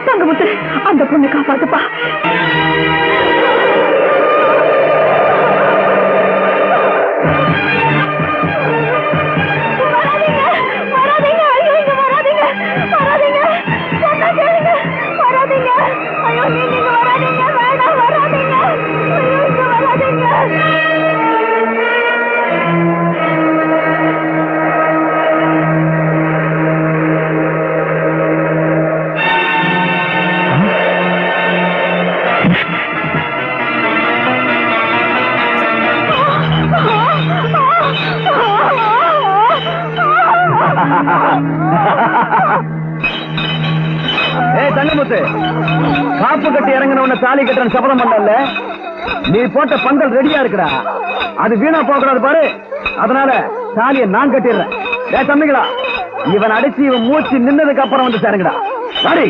தங்கமுத்து, அந்த பொண்ணை காப்பாத்துப்பா. தங்கமுத்து, காப்பு கட்டி இறங்கின தாலி கட்டுற சபதம் பண்ணல. நீ போட்ட பந்தல் ரெடியா இருக்குடா. அது வீணா போகக்கூடாது பாரு. அதனால தாலியை நான் கட்டிடுறேன். தம்பிங்களா, இவன் அடிச்சு இவன் மூச்சு நின்னதுக்கு அப்புறம் வந்து சேருங்கடா. வாடி.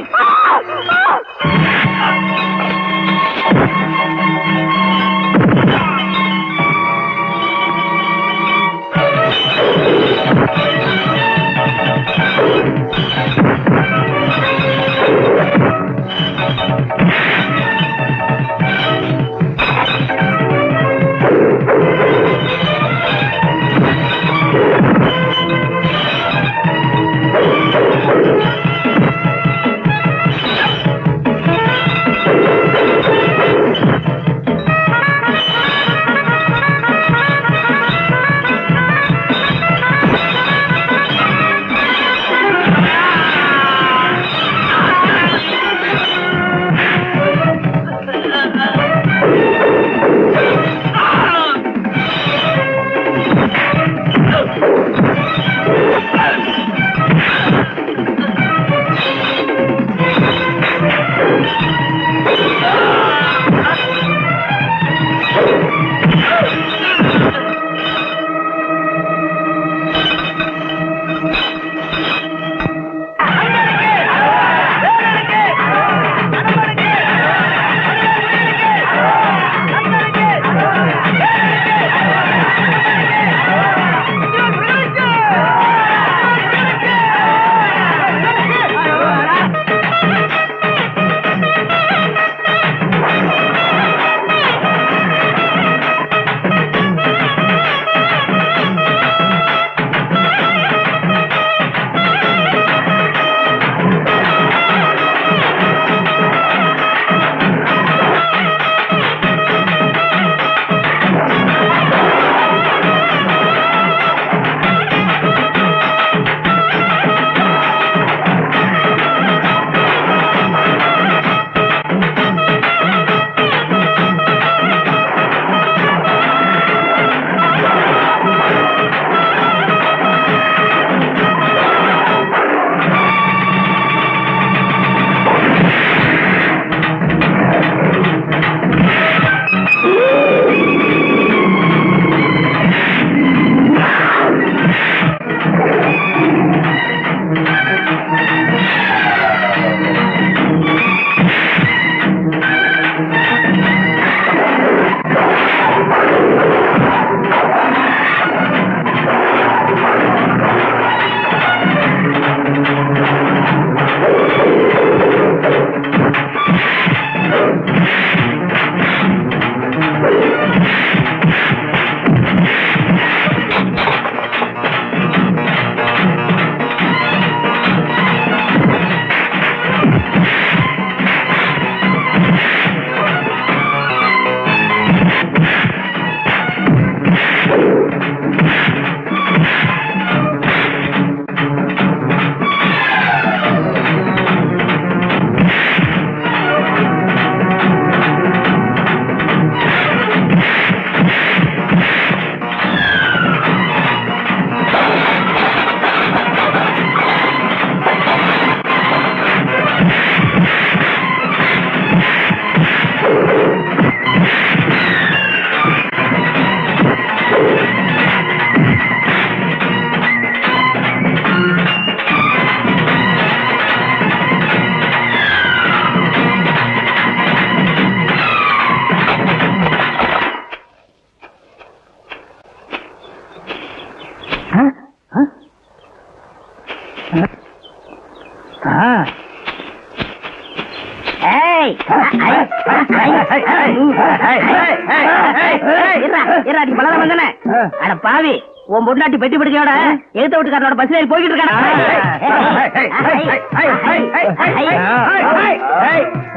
அட பாவி, உன் பொண்டாட்டி பெட்டி பிடிச்சோட எழுத்த வீட்டுக்காரனோட பஸ் ஏறி போய்கிட்டு இருக்காடா.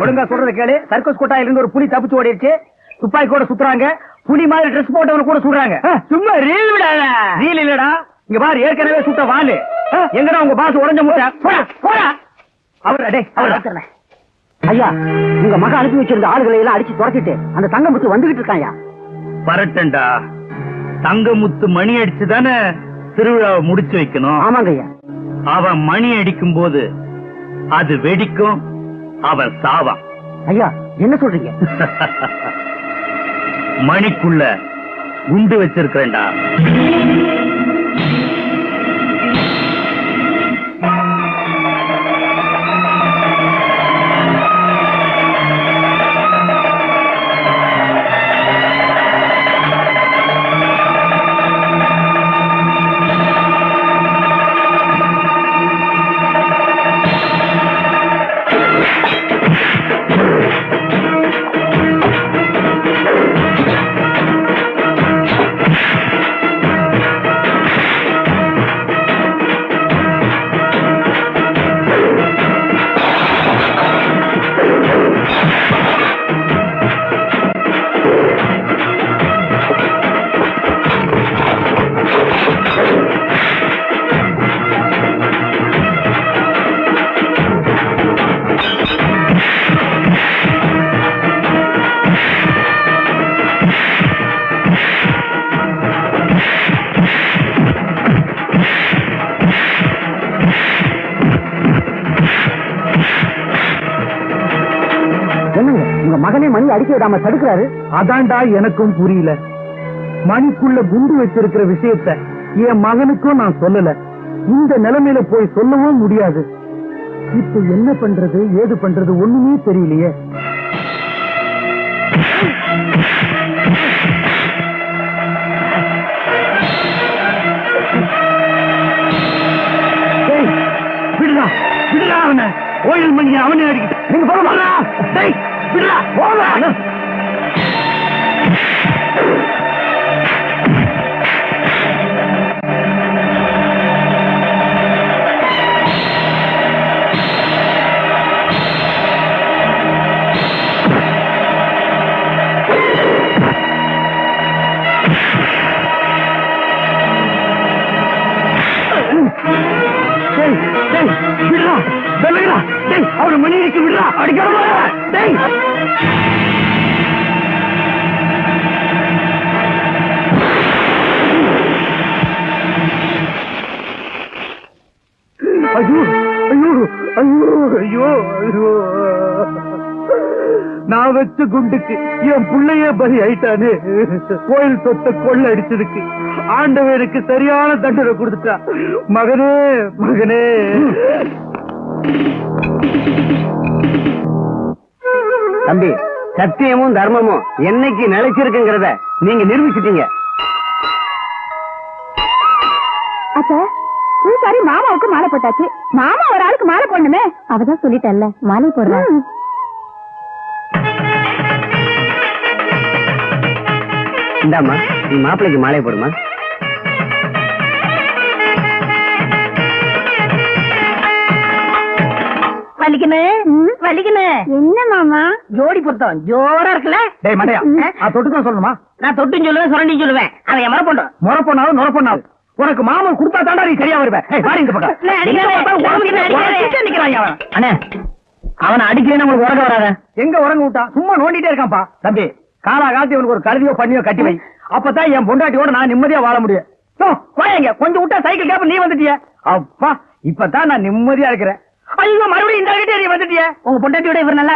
ஒழுங்கா சொல்றத கேளு. சர்க்கஸ் கோட்டாயில இருந்து ஒரு புலி தப்பிச்சு ஓடிடுச்சு. துப்பாக்கி கூட சுத்துறாங்க. புலி மாதிரி ட்ரெஸ் போட்டவங்க கூட சுடுறாங்க. சும்மா ரீல் விடாத. ரீல் இல்லடா, இங்க பாரு, ஏற்கனவே சுட்ட வாலு. எங்கடா உங்க பாஸ் உடஞ்ச முட்டை? போடா. அவர் ஐயா, உங்க மகன் அனுப்பி வச்சிருந்த ஆளுகளை எல்லாம் அடிச்சு துரத்திட்டு அந்த தங்கமுத்து வந்துகிட்டு இருக்காயா. வரட்டண்டா. தங்கமுத்து மணி அடிச்சுதானே திருவிழாவை முடிச்சு வைக்கணும். ஆமாங்க ஐயா. அவன் மணி அடிக்கும் போது அது வெடிக்கும், அவன் சாவான். ஐயா, என்ன சொல்றீங்க? மணிக்குள்ள குண்டு வச்சிருக்கிறேன்டா. உங்க மகனே மணி அடிக்க விடாம தடுக்கிறாரு. அதான்டா எனக்கும் புரியல. மணிக்குள்ள குண்டு வச்சிருக்கிற விஷயத்த என் மகனுக்கும் நான் சொல்லல. இந்த நிலைமையில போய் சொல்லவும் முடியாது. இப்ப என்ன பண்றது, ஏது பண்றது ஒண்ணுமே தெரியலையே. விடுறா விடுறா, அவனை கோயில் மணி அவனே அடிக்கிட்டு. நீங்க போக விடுறா, போடா. விடுறா, விடுறா, அவனை மணி அடிக்க விடுறா, அடிக்க. ஐயோ ஐயோ ஐயோ ஐயோ ஐயோ, நான் வச்ச குண்டுக்கு என் பிள்ளையே பலி ஆயிட்டானே. கோயில் சொத்தை கொள்ள அடிச்சதுக்கு ஆண்டவருக்கு சரியான தண்டனை கொடுத்துட்டா. மகனே மகனே. தம்பி, சத்தியமும் தர்மமும் என்னைக்கு நிலைச்சிருக்குங்கிறத நீங்க நிரூபிச்சிட்டீங்க. அப்ப சரி, மாமாவுக்கு மாலை போட்டாச்சு. மாமா ஒரு ஆளுக்கு மாலை போடணுமே. அவதான் சொல்லிட்டல்ல, மாலை போடுறாரு. இந்தாமா, நீ மாப்பிள்ளைக்கு மாலை போடுமா. என்ன மாமா ஜோடி பொருத்தம் ஜோரா இருக்குல்ல. டேய் மண்டையா, தொட்டுதான் சொல்லணுமா? நான் தொட்டும் சொல்லுவேன், சுரண்டி சொல்லுவேன். அவன் மர பொண்ணு. முறை பொண்ணாலும் நுர பொண்ணாலும் உனக்கு மாமன் கொடுத்தா தாண்டா நீ சரியா வருவேன். அண்ணே, அவனை அடிக்கிறேன்னு உங்களுக்கு உறங்க வராத. எங்க உறங்க விட்டா? சும்மா நோண்டிட்டே இருக்கான்ப்பா. தம்பி, காலா காலத்தி உனக்கு ஒரு கருதியோ பண்ணியோ கட்டி வை. அப்பதான் என் பொண்டாட்டியோட நான் நிம்மதியா வாழ முடியும். கொஞ்சம் விட்டா சைக்கிள் கேப்ப நீ வந்துட்டிய. அப்பா, இப்பதான் நான் நிம்மதியா இருக்கிறேன். ஐயோ, மறுபடியும் இந்த வந்துட்டிய. உங்க பொண்டாட்டியோட இவர் நல்லா